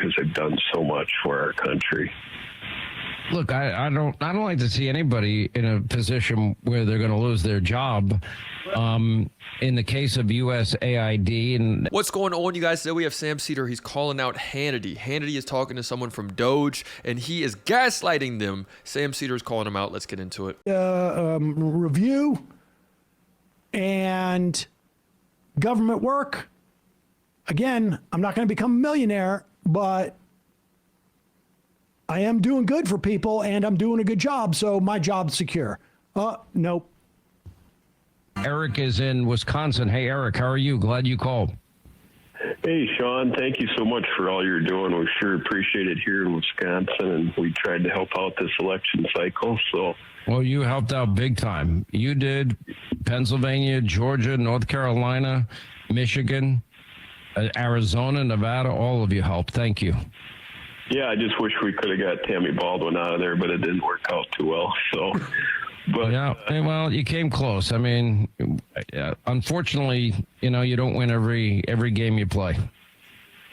because they've done so much for our country. Look, I don't like to see anybody in a position where they're going to lose their job. In the case of USAID. And what's going on, you guys? Today we have Sam Seder. He's calling out Hannity. Hannity is talking to someone from Doge, and he is gaslighting them. Sam Seder is calling him out. Let's get into it. Review and government work. Again, I'm not going to become a millionaire, but I am doing good for people, and I'm doing a good job, so my job's secure. Nope. Eric is in Wisconsin. Hey, Eric, how are you? Glad you called. Hey, Sean, thank you so much for all you're doing. We sure appreciate it here in Wisconsin, and we tried to help out this election cycle. So, well, you helped out big time. You did. Pennsylvania, Georgia, North Carolina, Michigan, Arizona, Nevada, all of you helped. Thank you. Yeah, I just wish we could have got Tammy Baldwin out of there, but it didn't work out too well. So, but yeah, well, you came close. I mean, unfortunately, you don't win every game you play.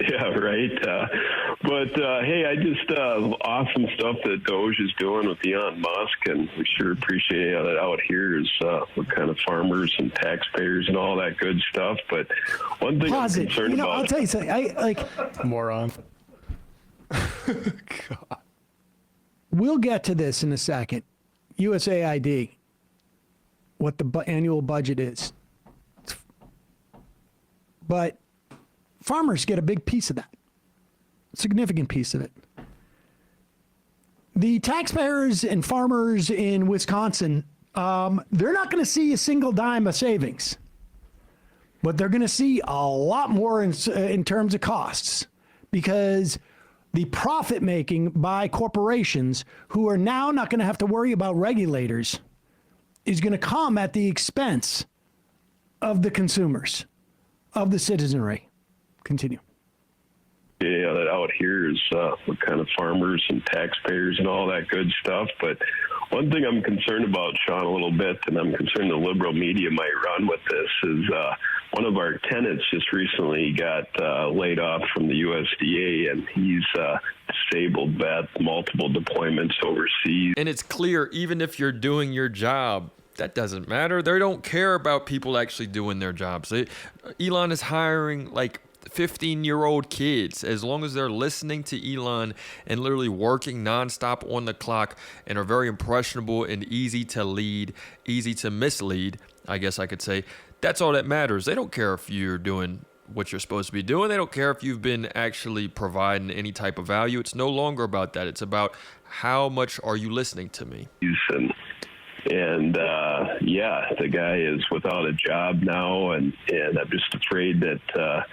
Yeah, right. But hey, I just awesome stuff that Doge is doing with Elon Musk, and we sure appreciate it out here. Is we're kind of farmers and taxpayers and all that good stuff. But one thing I'm concerned about. I'll tell you something. I moron. God. We'll get to this in a second. USAID, what the annual budget is. But farmers get a big piece of that, a significant piece of it. The taxpayers and farmers in Wisconsin, they're not going to see a single dime of savings, but they're going to see a lot more in terms of costs, because the profit making by corporations, who are now not going to have to worry about regulators, is going to come at the expense of the consumers, of the citizenry. Continue. Yeah, that out here is we're kind of farmers and taxpayers and all that good stuff. But one thing I'm concerned about, Sean, a little bit, and I'm concerned the liberal media might run with this, is one of our tenants just recently got laid off from the USDA, and he's disabled vet, multiple deployments overseas. And it's clear, even if you're doing your job, that doesn't matter. They don't care about people actually doing their jobs. Elon is hiring like 15-year-old kids. As long as they're listening to Elon and literally working nonstop on the clock and are very impressionable and easy to lead, easy to mislead, I guess I could say, that's all that matters. They don't care if you're doing what you're supposed to be doing. They don't care if you've been actually providing any type of value. It's no longer about that. It's about how much are you listening to me. And yeah, the guy is without a job now, and I'm just afraid that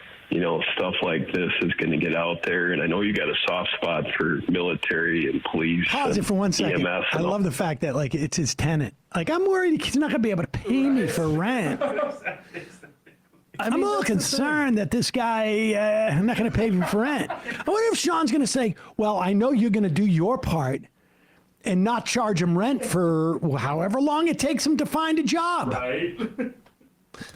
stuff like this is going to get out there. And I know you got a soft spot for military and police. Pause it for 1 second. EMS. I love the fact that it's his tenant. I'm worried he's not going to be able to pay me for rent. I'm a little concerned that this guy, I'm not going to pay me for rent. I wonder if Sean's going to say, well, I know you're going to do your part and not charge him rent for however long it takes him to find a job. Right.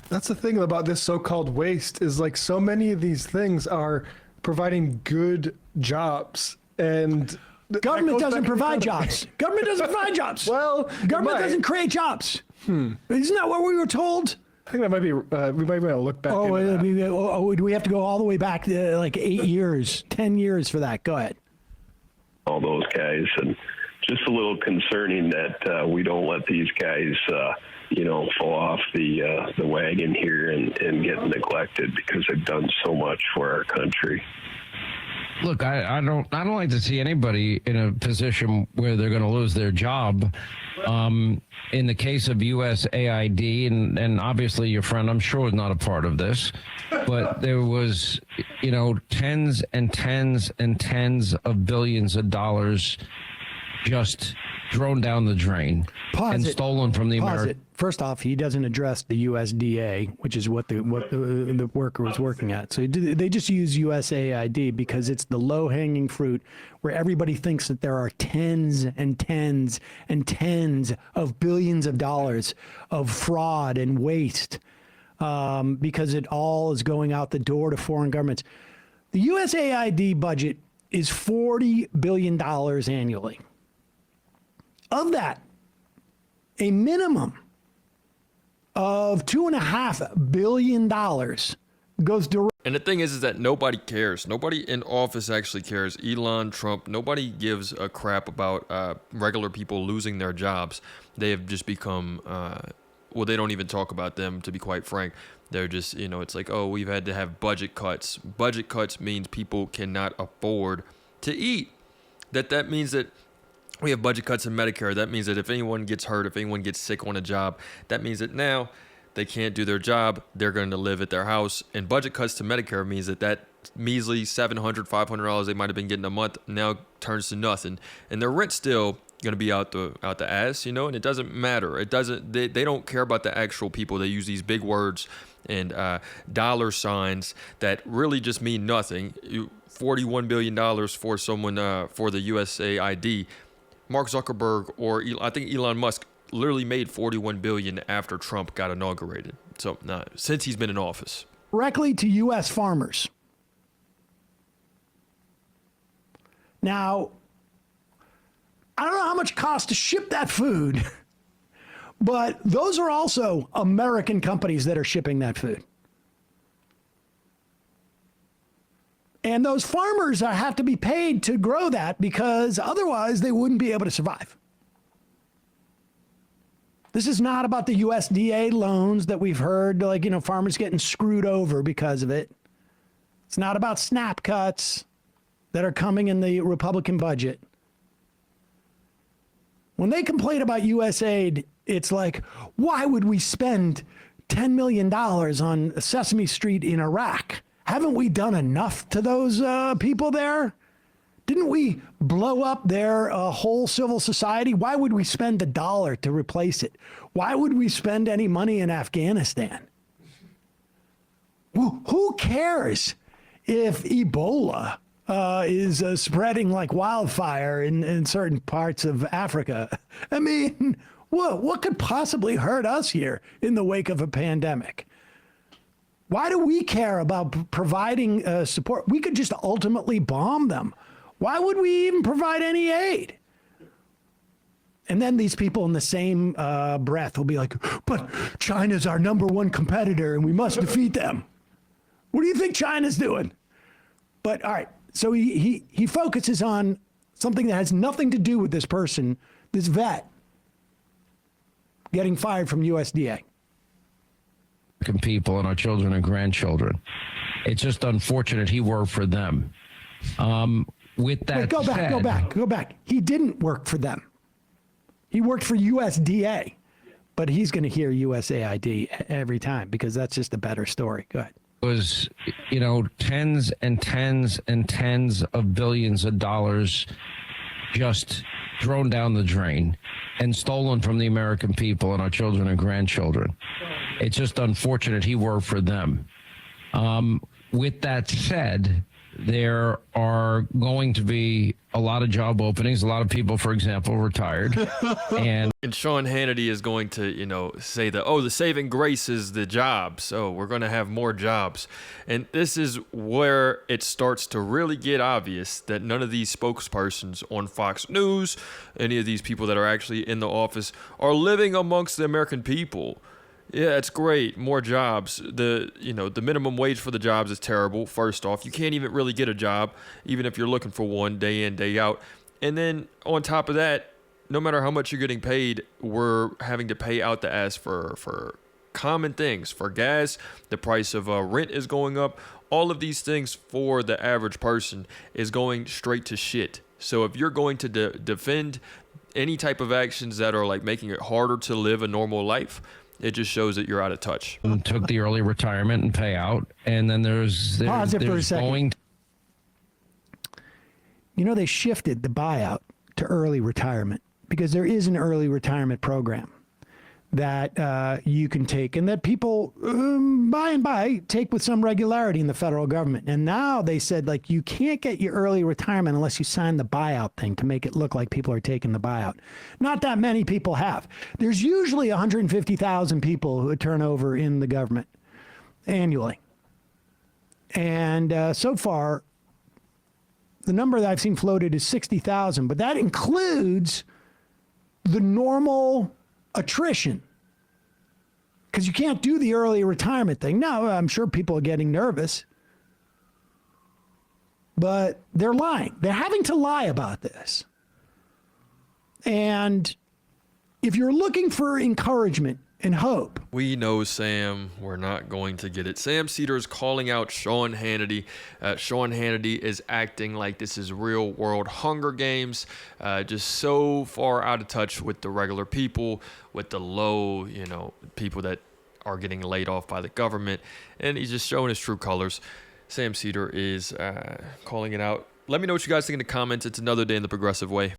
That's the thing about this so-called waste, is like so many of these things are providing good jobs, and government doesn't provide jobs. Government doesn't provide jobs. Well, government doesn't create jobs. Isn't that what we were told? I think that might be, we might want to look back. Do we have to go all the way back to like 8 years, 10 years for that? Go ahead. All those guys, and just a little concerning that we don't let these guys fall off the wagon here and get neglected, because they've done so much for our country. Look, I don't like to see anybody in a position where they're going to lose their job. In the case of USAID, and obviously your friend, I'm sure, was not a part of this, but there was, tens and tens and tens of billions of dollars just thrown down the drain and stolen from the American. First off, he doesn't address the USDA, which is what the worker was working at. So they just use USAID because it's the low-hanging fruit where everybody thinks that there are tens and tens and tens of billions of dollars of fraud and waste, because it all is going out the door to foreign governments. The USAID budget is $40 billion annually. Of that, a minimum of $2.5 billion goes direct. And the thing is that nobody cares. Nobody in office actually cares. Elon, Trump, nobody gives a crap about regular people losing their jobs. They have just become, well, they don't even talk about them, to be quite frank. They're just, it's like, oh, we've had to have budget cuts. Budget cuts means people cannot afford to eat. That means that we have budget cuts in Medicare. That means that if anyone gets hurt, if anyone gets sick on a job, that means that now they can't do their job. They're going to live at their house. And budget cuts to Medicare means that measly $700, $500 they might have been getting a month now turns to nothing. And their rent's still going to be out the ass, and it doesn't matter. They don't care about the actual people. They use these big words and dollar signs that really just mean nothing. $41 billion for someone for the USAID. Mark Zuckerberg or I think Elon Musk literally made $41 billion after Trump got inaugurated. So since he's been in office. Directly to U.S. farmers. Now, I don't know how much it costs to ship that food, but those are also American companies that are shipping that food. And those farmers have to be paid to grow that because otherwise they wouldn't be able to survive. This is not about the USDA loans that we've heard, farmers getting screwed over because of it. It's not about SNAP cuts that are coming in the Republican budget. When they complain about USAID, it's like, why would we spend $10 million on Sesame Street in Iraq? Haven't we done enough to those people there? Didn't we blow up their whole civil society? Why would we spend $1 to replace it? Why would we spend any money in Afghanistan? Who cares if Ebola is spreading like wildfire in certain parts of Africa? I mean, what could possibly hurt us here in the wake of a pandemic? Why do we care about providing support? We could just ultimately bomb them. Why would we even provide any aid? And then these people in the same breath will be like, but China's our #1 competitor and we must defeat them. What do you think China's doing? But all right, so he focuses on something that has nothing to do with this person, this vet, getting fired from USDA. People and our children and grandchildren. It's just unfortunate he worked for them. With that Wait, go back. He didn't work for them. He worked for USDA, but he's going to hear USAID every time because that's just a better story. Go ahead. Was, tens and tens and tens of billions of dollars just thrown down the drain and stolen from the American people and our children and grandchildren. It's just unfortunate he worked for them. With that said, there are going to be a lot of job openings. A lot of people, for example, retired. And Sean Hannity is going to, say that, the saving grace is the jobs. So we're going to have more jobs. And this is where it starts to really get obvious that none of these spokespersons on Fox News, any of these people that are actually in the office, are living amongst the American people. Yeah, it's great. More jobs. The minimum wage for the jobs is terrible. First off, you can't even really get a job, even if you're looking for one day in, day out. And then on top of that, no matter how much you're getting paid, we're having to pay out the ass for common things. For gas, the price of rent is going up. All of these things for the average person is going straight to shit. So if you're going to defend any type of actions that are like making it harder to live a normal life, it just shows that you're out of touch. Took the early retirement and payout, and then there's pause it for a second. Going. They shifted the buyout to early retirement because there is an early retirement program that you can take and that people by and by take with some regularity in the federal government. And now they said, you can't get your early retirement unless you sign the buyout thing to make it look like people are taking the buyout. Not that many people have. There's usually 150,000 people who turn over in the government annually. And so far, the number that I've seen floated is 60,000, but that includes the normal attrition. Because you can't do the early retirement thing. Now, I'm sure people are getting nervous, but they're lying. They're having to lie about this. And if you're looking for encouragement and hope. We know, Sam, we're not going to get it. Sam Seder is calling out Sean Hannity. Sean Hannity is acting like this is real world Hunger Games, just so far out of touch with the regular people, with the low, people that are getting laid off by the government. And he's just showing his true colors. Sam Seder is calling it out. Let me know what you guys think in the comments. It's another day in the progressive way.